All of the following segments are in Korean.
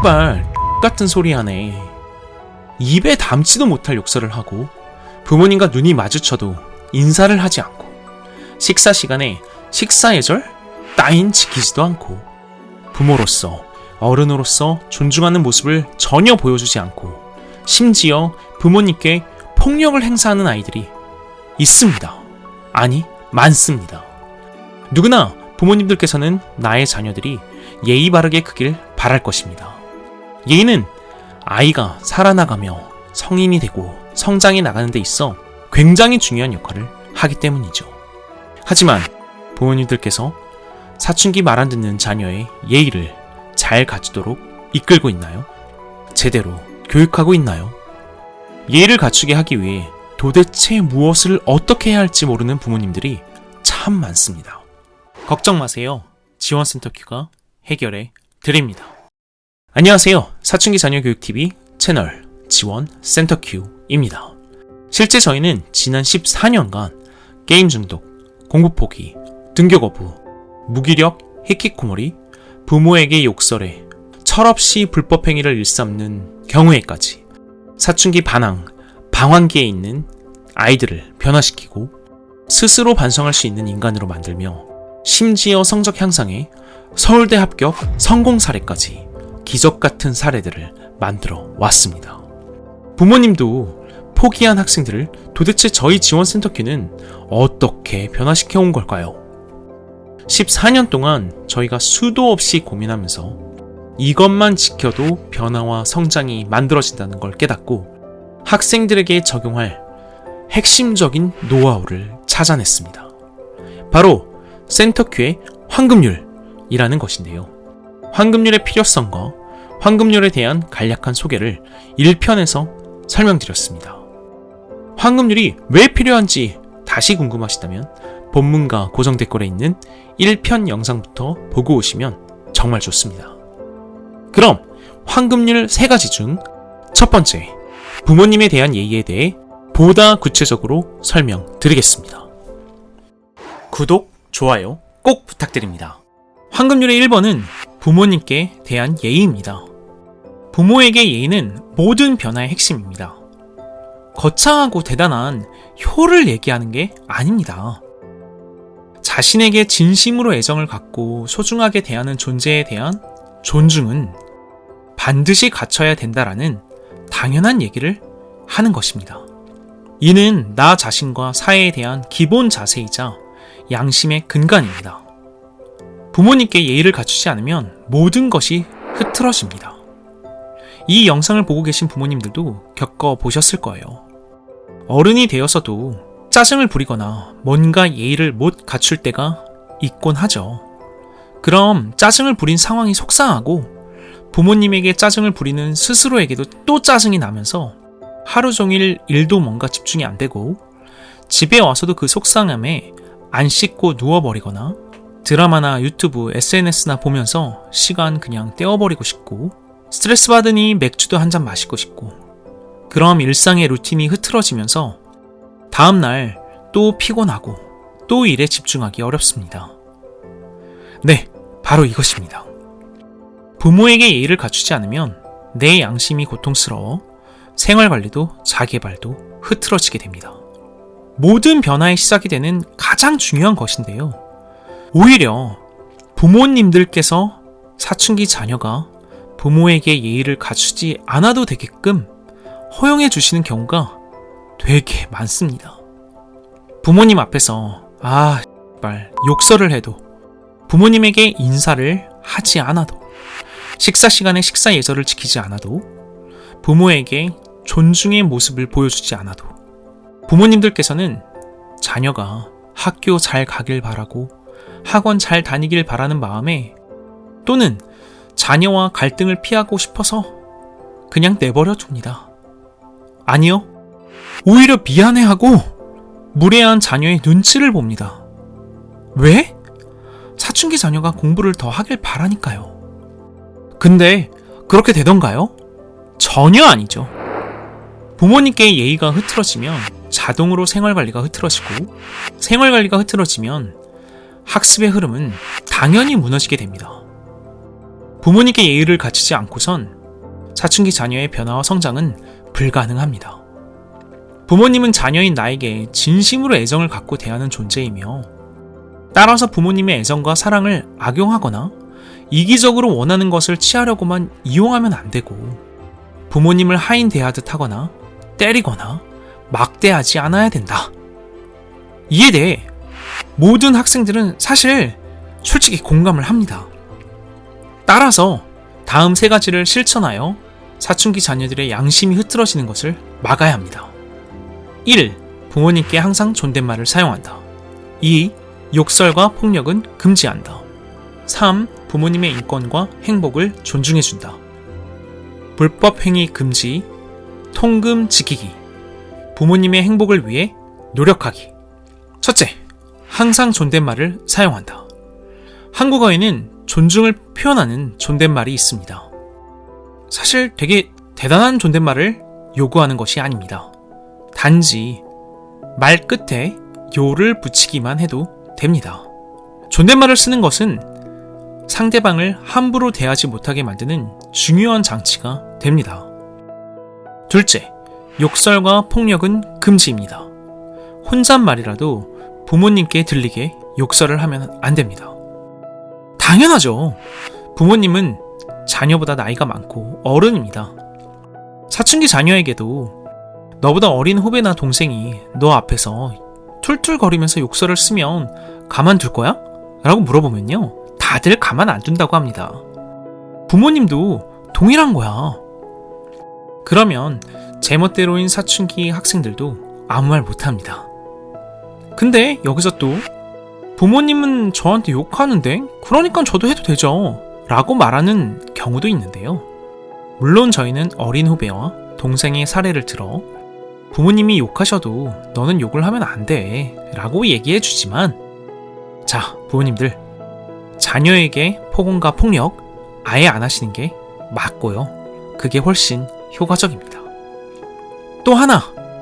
발 같은 소리 하네. 입에 담지도 못할 욕설을 하고 부모님과 눈이 마주쳐도 인사를 하지 않고 식사 시간에 식사 예절 따윈 지키지도 않고 부모로서 어른으로서 존중하는 모습을 전혀 보여주지 않고 심지어 부모님께 폭력을 행사하는 아이들이 있습니다. 아니, 많습니다. 누구나 부모님들께서는 나의 자녀들이 예의 바르게 크길 바랄 것입니다. 예의는 아이가 살아나가며 성인이 되고 성장해 나가는 데 있어 굉장히 중요한 역할을 하기 때문이죠. 하지만 부모님들께서 사춘기 말 안 듣는 자녀의 예의를 잘 갖추도록 이끌고 있나요? 제대로 교육하고 있나요? 예의를 갖추게 하기 위해 도대체 무엇을 어떻게 해야 할지 모르는 부모님들이 참 많습니다. 걱정 마세요. 지원센터큐가 해결해 드립니다. 안녕하세요. 사춘기 자녀 교육TV 채널 지원센터큐입니다. 실제 저희는 지난 14년간 게임 중독, 공부 포기, 등교 거부, 무기력, 히키코모리, 부모에게 욕설에 철없이 불법행위를 일삼는 경우에까지 사춘기 반항, 방황기에 있는 아이들을 변화시키고 스스로 반성할 수 있는 인간으로 만들며 심지어 성적 향상에 서울대 합격 성공 사례까지 기적같은 사례들을 만들어 왔습니다. 부모님도 포기한 학생들을 도대체 저희 지원센터큐는 어떻게 변화시켜 온 걸까요? 14년 동안 저희가 수도 없이 고민하면서 이것만 지켜도 변화와 성장이 만들어진다는 걸 깨닫고 학생들에게 적용할 핵심적인 노하우를 찾아냈습니다. 바로 센터큐의 황금률이라는 것인데요. 황금률의 필요성과 황금률에 대한 간략한 소개를 1편에서 설명드렸습니다. 황금률이 왜 필요한지 다시 궁금하시다면 본문과 고정 댓글에 있는 1편 영상부터 보고 오시면 정말 좋습니다. 그럼 황금률 3가지 중 첫 번째, 부모님에 대한 예의에 대해 보다 구체적으로 설명드리겠습니다. 구독, 좋아요 꼭 부탁드립니다. 황금률의 1번은 부모님께 대한 예의입니다. 부모에게 예의는 모든 변화의 핵심입니다. 거창하고 대단한 효를 얘기하는 게 아닙니다. 자신에게 진심으로 애정을 갖고 소중하게 대하는 존재에 대한 존중은 반드시 갖춰야 된다라는 당연한 얘기를 하는 것입니다. 이는 나 자신과 사회에 대한 기본 자세이자 양심의 근간입니다. 부모님께 예의를 갖추지 않으면 모든 것이 흐트러집니다. 이 영상을 보고 계신 부모님들도 겪어보셨을 거예요. 어른이 되어서도 짜증을 부리거나 뭔가 예의를 못 갖출 때가 있곤 하죠. 그럼 짜증을 부린 상황이 속상하고 부모님에게 짜증을 부리는 스스로에게도 또 짜증이 나면서 하루 종일 일도 뭔가 집중이 안 되고 집에 와서도 그 속상함에 안 씻고 누워버리거나 드라마나 유튜브, SNS나 보면서 시간 그냥 떼어버리고 싶고 스트레스 받으니 맥주도 한 잔 마시고 싶고 그럼 일상의 루틴이 흐트러지면서 다음날 또 피곤하고 또 일에 집중하기 어렵습니다. 네, 바로 이것입니다. 부모에게 예의를 갖추지 않으면 내 양심이 고통스러워 생활관리도 자기개발도 흐트러지게 됩니다. 모든 변화의 시작이 되는 가장 중요한 것인데요. 오히려 부모님들께서 사춘기 자녀가 부모에게 예의를 갖추지 않아도 되게끔 허용해 주시는 경우가 되게 많습니다. 부모님 앞에서 욕설을 해도 부모님에게 인사를 하지 않아도 식사 시간에 식사 예절을 지키지 않아도 부모에게 존중의 모습을 보여주지 않아도 부모님들께서는 자녀가 학교 잘 가길 바라고 학원 잘 다니길 바라는 마음에 또는 자녀와 갈등을 피하고 싶어서 그냥 내버려 둡니다. 아니요. 오히려 미안해하고 무례한 자녀의 눈치를 봅니다. 왜? 사춘기 자녀가 공부를 더 하길 바라니까요. 근데 그렇게 되던가요? 전혀 아니죠. 부모님께 예의가 흐트러지면 자동으로 생활관리가 흐트러지고 생활관리가 흐트러지면 학습의 흐름은 당연히 무너지게 됩니다. 부모님께 예의를 갖추지 않고선 사춘기 자녀의 변화와 성장은 불가능합니다. 부모님은 자녀인 나에게 진심으로 애정을 갖고 대하는 존재이며, 따라서 부모님의 애정과 사랑을 악용하거나 이기적으로 원하는 것을 취하려고만 이용하면 안 되고, 부모님을 하인 대하듯 하거나 때리거나 막대하지 않아야 된다. 이에 대해 모든 학생들은 사실 솔직히 공감을 합니다. 따라서 다음 세 가지를 실천하여 사춘기 자녀들의 양심이 흐트러지는 것을 막아야 합니다. 1. 부모님께 항상 존댓말을 사용한다. 2. 욕설과 폭력은 금지한다. 3. 부모님의 인권과 행복을 존중해준다. 불법 행위 금지, 통금 지키기, 부모님의 행복을 위해 노력하기. 첫째, 항상 존댓말을 사용한다. 한국어에는 존중을 표현하는 존댓말이 있습니다. 사실 되게 대단한 존댓말을 요구하는 것이 아닙니다. 단지 말 끝에 요를 붙이기만 해도 됩니다. 존댓말을 쓰는 것은 상대방을 함부로 대하지 못하게 만드는 중요한 장치가 됩니다. 둘째, 욕설과 폭력은 금지입니다. 혼잣말이라도 부모님께 들리게 욕설을 하면 안 됩니다. 당연하죠. 부모님은 자녀보다 나이가 많고 어른입니다. 사춘기 자녀에게도 너보다 어린 후배나 동생이 너 앞에서 툴툴거리면서 욕설을 쓰면 가만둘 거야? 라고 물어보면요, 다들 가만 안 둔다고 합니다. 부모님도 동일한 거야. 그러면 제멋대로인 사춘기 학생들도 아무 말 못합니다. 근데 여기서 또 부모님은 저한테 욕하는데 그러니까 저도 해도 되죠 라고 말하는 경우도 있는데요. 물론 저희는 어린 후배와 동생의 사례를 들어 부모님이 욕하셔도 너는 욕을 하면 안 돼 라고 얘기해 주지만, 자, 부모님들, 자녀에게 폭언과 폭력 아예 안 하시는 게 맞고요. 그게 훨씬 효과적입니다. 또 하나,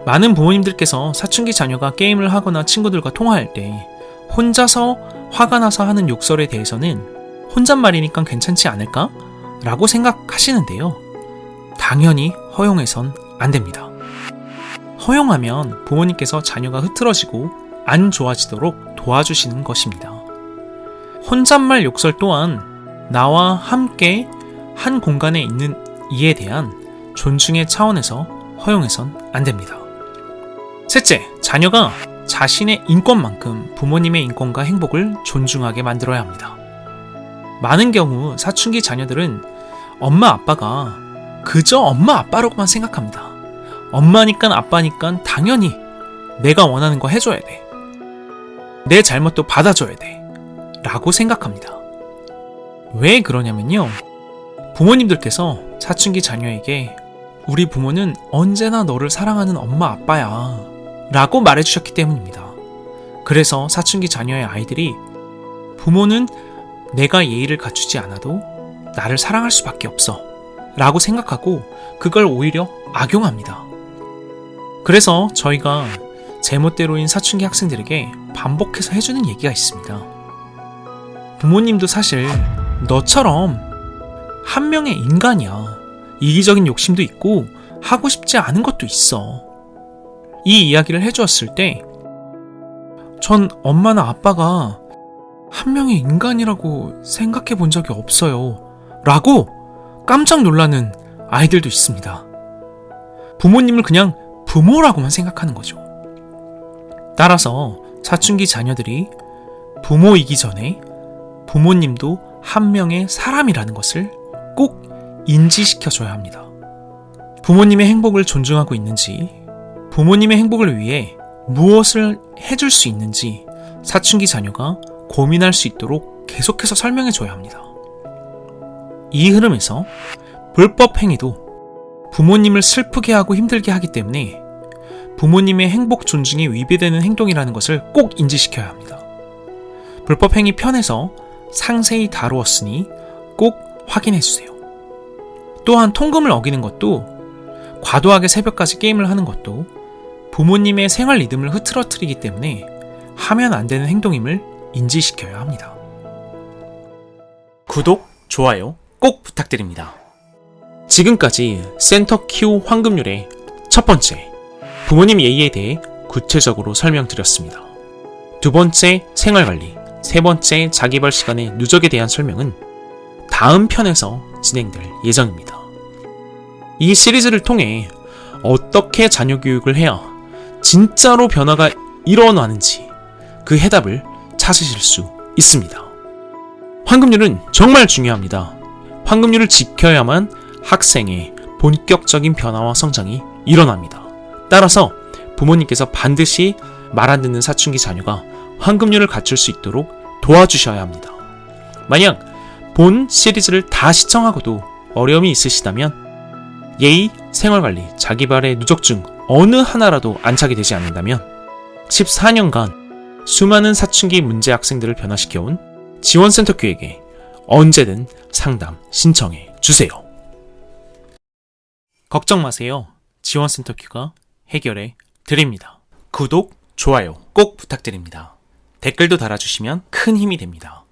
많은 부모님들께서 사춘기 자녀가 게임을 하거나 친구들과 통화할 때 혼자서 화가 나서 하는 욕설에 대해서는 혼잣말이니까 괜찮지 않을까? 라고 생각하시는데요. 당연히 허용해선 안 됩니다. 허용하면 부모님께서 자녀가 흐트러지고 안 좋아지도록 도와주시는 것입니다. 혼잣말 욕설 또한 나와 함께 한 공간에 있는 이에 대한 존중의 차원에서 허용해선 안 됩니다. 셋째, 자녀가 자신의 인권만큼 부모님의 인권과 행복을 존중하게 만들어야 합니다. 많은 경우 사춘기 자녀들은 엄마 아빠가 그저 엄마 아빠라고만 생각합니다. 엄마니까 아빠니까 당연히 내가 원하는 거 해줘야 돼. 내 잘못도 받아줘야 돼. 라고 생각합니다. 왜 그러냐면요, 부모님들께서 사춘기 자녀에게 우리 부모는 언제나 너를 사랑하는 엄마 아빠야 라고 말해주셨기 때문입니다. 그래서 사춘기 자녀의 아이들이 부모는 내가 예의를 갖추지 않아도 나를 사랑할 수밖에 없어 라고 생각하고 그걸 오히려 악용합니다. 그래서 저희가 제멋대로인 사춘기 학생들에게 반복해서 해주는 얘기가 있습니다. 부모님도 사실 너처럼 한 명의 인간이야. 이기적인 욕심도 있고 하고 싶지 않은 것도 있어. 이 이야기를 해주었을 때 전 엄마나 아빠가 한 명의 인간이라고 생각해 본 적이 없어요 라고 깜짝 놀라는 아이들도 있습니다. 부모님을 그냥 부모라고만 생각하는 거죠. 따라서 사춘기 자녀들이 부모이기 전에 부모님도 한 명의 사람이라는 것을 꼭 인지시켜줘야 합니다. 부모님의 행복을 존중하고 있는지, 부모님의 행복을 위해 무엇을 해줄 수 있는지 사춘기 자녀가 고민할 수 있도록 계속해서 설명해줘야 합니다. 이 흐름에서 불법 행위도 부모님을 슬프게 하고 힘들게 하기 때문에 부모님의 행복 존중에 위배되는 행동이라는 것을 꼭 인지시켜야 합니다. 불법 행위 편에서 상세히 다루었으니 꼭 확인해주세요. 또한 통금을 어기는 것도, 과도하게 새벽까지 게임을 하는 것도 부모님의 생활 리듬을 흐트러뜨리기 때문에 하면 안 되는 행동임을 인지시켜야 합니다. 구독, 좋아요, 꼭 부탁드립니다. 지금까지 센터 Q 황금률의 첫 번째, 부모님 예의에 대해 구체적으로 설명드렸습니다. 두 번째, 생활관리, 세 번째, 자기발 시간의 누적에 대한 설명은 다음 편에서 진행될 예정입니다. 이 시리즈를 통해 어떻게 자녀 교육을 해야 진짜로 변화가 일어나는지 그 해답을 찾으실 수 있습니다. 황금률은 정말 중요합니다. 황금률을 지켜야만 학생의 본격적인 변화와 성장이 일어납니다. 따라서 부모님께서 반드시 말 안 듣는 사춘기 자녀가 황금률을 갖출 수 있도록 도와주셔야 합니다. 만약 본 시리즈를 다 시청하고도 어려움이 있으시다면 예의, 생활관리, 자기발의 누적 중 어느 하나라도 안착이 되지 않는다면 14년간 수많은 사춘기 문제 학생들을 변화시켜온 지원센터 Q에게 언제든 상담 신청해 주세요. 걱정 마세요. 지원센터 Q가 해결해 드립니다. 구독, 좋아요 꼭 부탁드립니다. 댓글도 달아주시면 큰 힘이 됩니다.